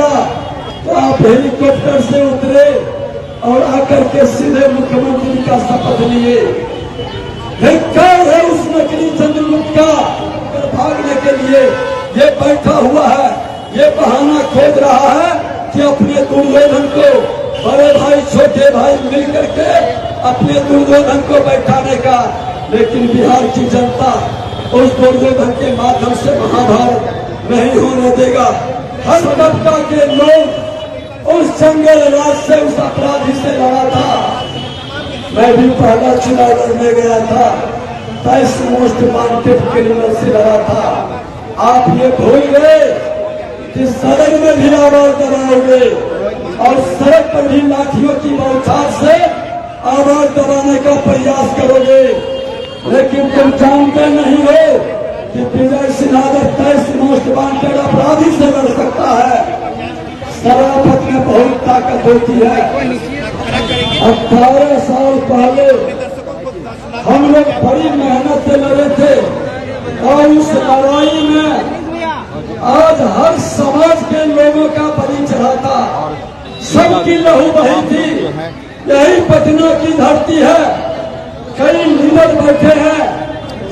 किया तो आप हेलीकॉप्टर से उतरे और आकर के सीधे मुख्यमंत्री का शपथ लिए। धिक्कार है उस नकली चंद्रगुप्त का। भागने के लिए ये बैठा हुआ है, ये बहाना खोज रहा है कि अपने दुर्योधन को, बड़े भाई छोटे भाई मिलकर के अपने दुर्योधन को बैठाने का। लेकिन बिहार की जनता उस दुर्योधन के माध्यम से महाभारत नहीं होने देगा। हर तबका के लोग उस जंगल राज से, उस अपराधी से लड़ा था। मैं भी पहला चुनाव लड़ने गया था, 23 मोस्ट वांटेड क्रिमिनल से लड़ा था। आप ये भूल गए कि सड़क में भी आवाज दबाओगे और सड़क पर भी लाठियों की बौछार से आवाज दबाने का प्रयास करोगे। लेकिन तुम जानते नहीं हो कि विजय सिन्हा 23 मोस्ट वांटेड अपराधी से लड़ सकता है। शराफत में बहुत ताकत होती है। 18 साल पहले हम लोग बड़ी मेहनत से लड़े थे और उस लड़ाई में आज हर समाज के लोगों का बलि चढ़ा था। सबकी लहू बही थी। यही पटना की धरती है। कई लीडर बैठे हैं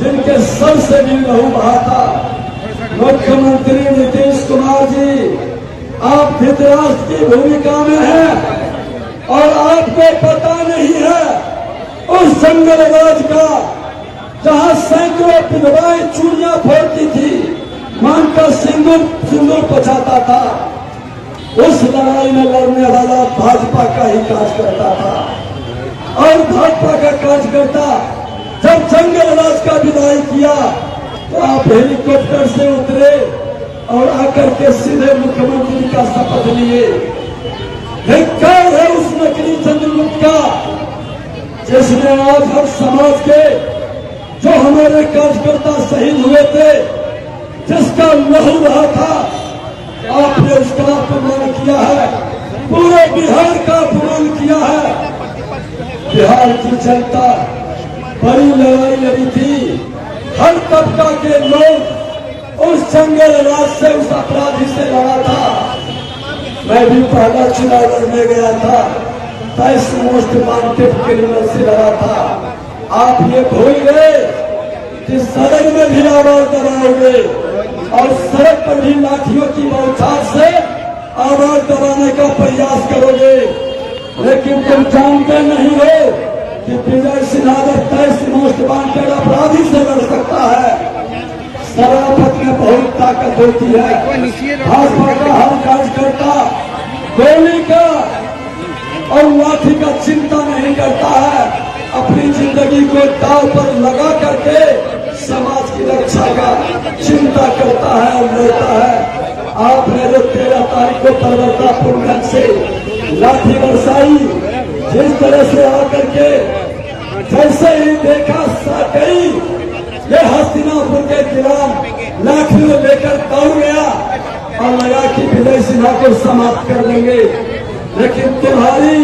जिनके सर से भी लहू बहा था। मुख्यमंत्री नीतीश कुमार जी, आप धृतराष्ट्र की भूमिका में हैं और आपको पता नहीं है उस जंगल राज का, जहां सैकड़ों विधवाएं चूड़ियां फोड़ती थी, मांग का सिंदूर पचाता था। उस लड़ाई में लड़ने वाला भाजपा का ही कार्यकर्ता था और भाजपा का कार्यकर्ता जब जंगल राज का विदाई किया तो आप हेलीकॉप्टर से उतरे और आकर के सीधे मुख्यमंत्री का शपथ लिए। धिक्कार है उस नकली चंद्रगुप्त का, जिसने आज हर समाज के जो हमारे कार्यकर्ता शहीद हुए थे, जिसका लहू बहा था, आपने उसका अपमान किया है। पूरे बिहार का अपमान किया है। बिहार की जनता बड़ी लड़ाई लड़ी थी। हर तबका के लोग उस जंगल राज से, उस अपराधी से लड़ा था। मैं भी पहला चुनाव लड़ने गया था, 23 मोस्ट वांटेड क्रिमिनल से लड़ा था। आप ये भूल गए कि सड़क में भी आवाज दबाओगे और सड़क पर भी लाठियों की बौछार से आवाज दबाने का प्रयास करोगे। लेकिन तुम जानते नहीं हो कि विजय सिन्हा 23 मोस्ट वांटेड अपराधी से लड़ सकता है। शराफत में बहुत ताकत होती है। भाजपा का हर कार्यकर्ता गोली का और लाठी का चिंता नहीं करता है। अपनी जिंदगी को दांव पर लगा करके समाज की रक्षा का चिंता करता है और लड़ता है। आपने जो 13 तारीख को पर्वतापुरगंज से लाठी बरसाई, जिस तरह से आकर के जैसे ही देखा साकई ये हस्तिनापुर के खिलाफ लाठियों लेकर दौड़ गया और लगा कि विजय सिन्हा को समाप्त कर देंगे। लेकिन तुम्हारी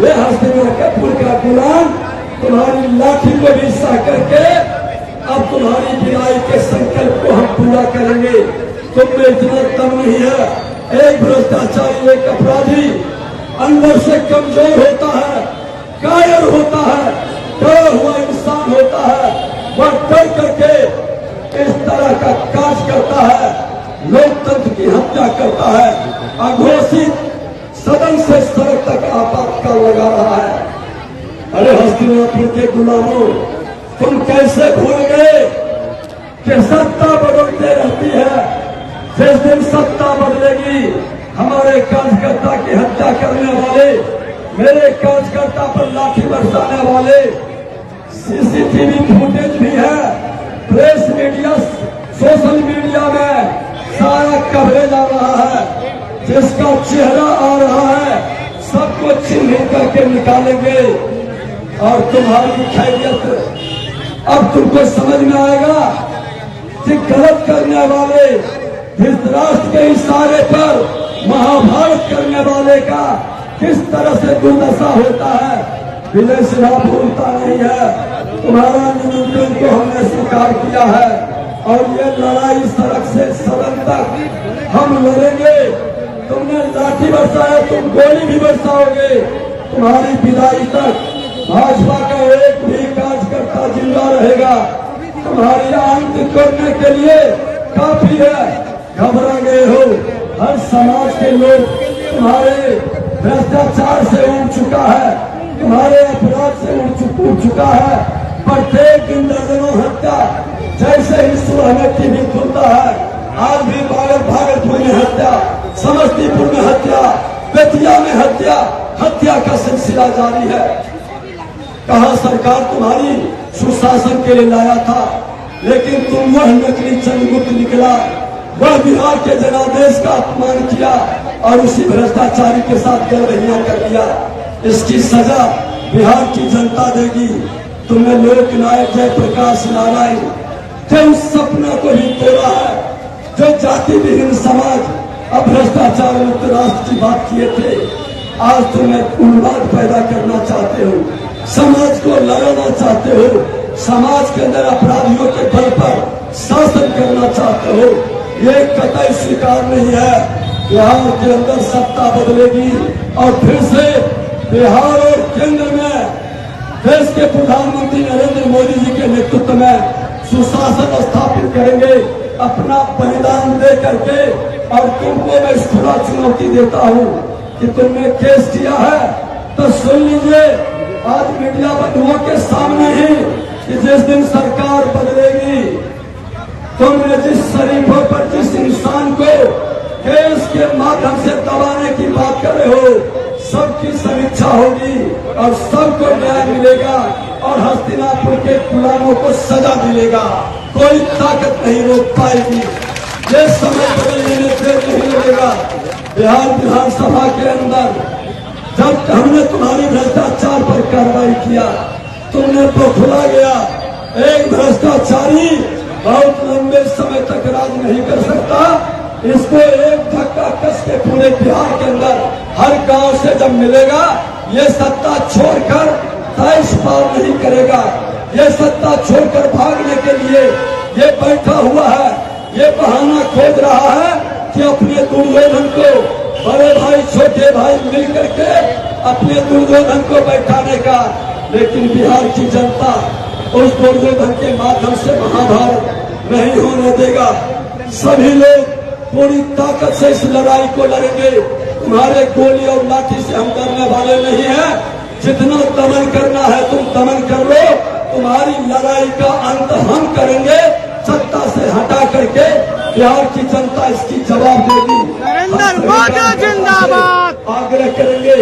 ये हस्तिनापुर का गुलाम तुम्हारी लाठी को भी सह करके अब तुम्हारी विदाई के संकल्प को हम पूरा करेंगे। तुम में इतना दम नहीं है। एक भ्रष्टाचारी, एक अपराधी अंदर से कमजोर होता है, कायर होता है, डरा हुआ इंसान होता है। वह डर करके इस तरह का काज करता है, लोकतंत्र की हत्या करता है, अघोषित सदन से सड़क तक आपातकाल लगा रहा है। अरे हस्तिनापुर के गुलामों, तुम कैसे भूल गए कि सत्ता बदलते रहती है। जिस दिन सत्ता बदलेगी, हमारे कार्यकर्ता की हत्या करने वाले, मेरे कार्यकर्ता पर लाठी बरसाने वाले, सीसीटीवी फुटेज भी है, प्रेस मीडिया, सोशल मीडिया में सारा कवरेज आ रहा है, जिसका चेहरा आ रहा है सबको चिन्हित करके निकालेंगे। और तुम्हारी खैरियत अब तुमको समझ में आएगा कि गलत करने वाले, धृतराष्ट्र के इशारे पर महाभारत करने वाले का किस तरह से दुर्दशा होता है। विजय सिन्हा भूलता नहीं है। तुम्हारा निमंत्रण को हमने स्वीकार किया है और ये लड़ाई सड़क से सदन तक हम लड़ेंगे। तुमने लाठी बरसाया, तुम गोली भी बरसाओगे। तुम्हारी विदाई तक भाजपा का एक भी कार्यकर्ता जिंदा रहेगा। तुम्हारी अंत करने के लिए काफी है। घबरा गए हो। हर समाज के लोग तुम्हारे भ्रष्टाचार से उड़ चुका है, तुम्हारे अपराध से उड़ चुका है। प्रत्येक दिन दर्जनों हत्या, जैसे ही सुबह में टीवी खुलता है, आज भी भागलपुर में हत्या, समस्तीपुर में हत्या, बेतिया में हत्या, हत्या का सिलसिला जारी है। कहा सरकार तुम्हारी सुशासन के लिए लाया था, लेकिन तुम वह नकली चंद्रगुप्त निकला, वह बिहार के जनादेश का अपमान किया और उसी भ्रष्टाचारी के साथ गलबहियां कर दिया। इसकी सजा बिहार की जनता देगी। तुमने लोक नायक जयप्रकाश नारायण जो उस सपना को ही तोड़ा है, जो जाति विहीन समाज, अब भ्रष्टाचार मुक्त राष्ट्र की बात किए थे। आज तुम्हें उन्माद पैदा करना चाहते हो, समाज को लड़ाना चाहते हो, समाज के अंदर अपराधियों के बल पर शासन करना चाहते हो। ये कतई स्वीकार नहीं है। बिहार के अंदर सत्ता बदलेगी और फिर से बिहार और केंद्र में देश के प्रधानमंत्री नरेंद्र मोदी जी के नेतृत्व में सुशासन स्थापित करेंगे, अपना बलिदान दे करके। और तुमको मैं खुला चुनौती देता हूँ कि तुमने केस किया है तो सुन लीजिए, आज मीडिया बंधुओं के सामने ही कि जिस दिन सरकार बदलेगी, तुमने जिस शरीफों पर, जिस इंसान को केस के माध्यम से दबाने की बात कर रहे हो, सबकी समीक्षा होगी और सबको न्याय मिलेगा और हस्तिनापुर के गुलामों को सजा मिलेगा। कोई ताकत नहीं रोक पाएगी। ये समय बदलने में देर नहीं लगेगा। बिहार विधानसभा के अंदर जब हमने तुम्हारी भ्रष्टाचार पर कार्रवाई किया, तुमने बौखला गया। एक भ्रष्टाचारी बहुत लंबे समय तक राज नहीं कर सकता। इसको एक धक्का कस के पूरे बिहार के अंदर हर गांव से जब मिलेगा, ये सत्ता छोड़कर देश पार नहीं करेगा। ये सत्ता छोड़कर भागने के लिए ये बैठा हुआ है, ये बहाना खोज रहा है कि अपने दुर्योधन को, बड़े भाई छोटे भाई मिलकर के अपने दुर्योधन को बैठाने का। लेकिन बिहार की जनता उस दुर्योधन के माध्यम से महाभारत नहीं होने देगा। सभी लोग पूरी ताकत से इस लड़ाई को लड़ेंगे। तुम्हारे गोली और लाठी से हम डरने वाले नहीं हैं। जितना दमन करना है तुम दमन कर लो, तुम्हारी लड़ाई का अंत हम करेंगे। सत्ता से हटा करके बिहार की जनता इसकी जवाब देगी। नरेंद्र मोदी जिंदाबाद। आग्रह करेंगे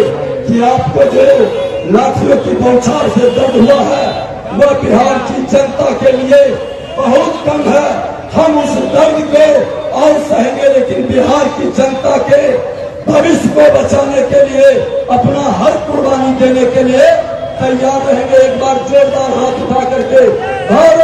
कि आपको जो लाठियों की बौछार से दर्द हुआ है, वह बिहार की जनता के लिए बहुत कम है। हम उस दर्द को और सहेंगे, लेकिन बिहार की जनता के भविष्य को बचाने के लिए अपना हर कुर्बानी देने के लिए तैयार रहेंगे। एक बार जोरदार हाथ उठा करके भारत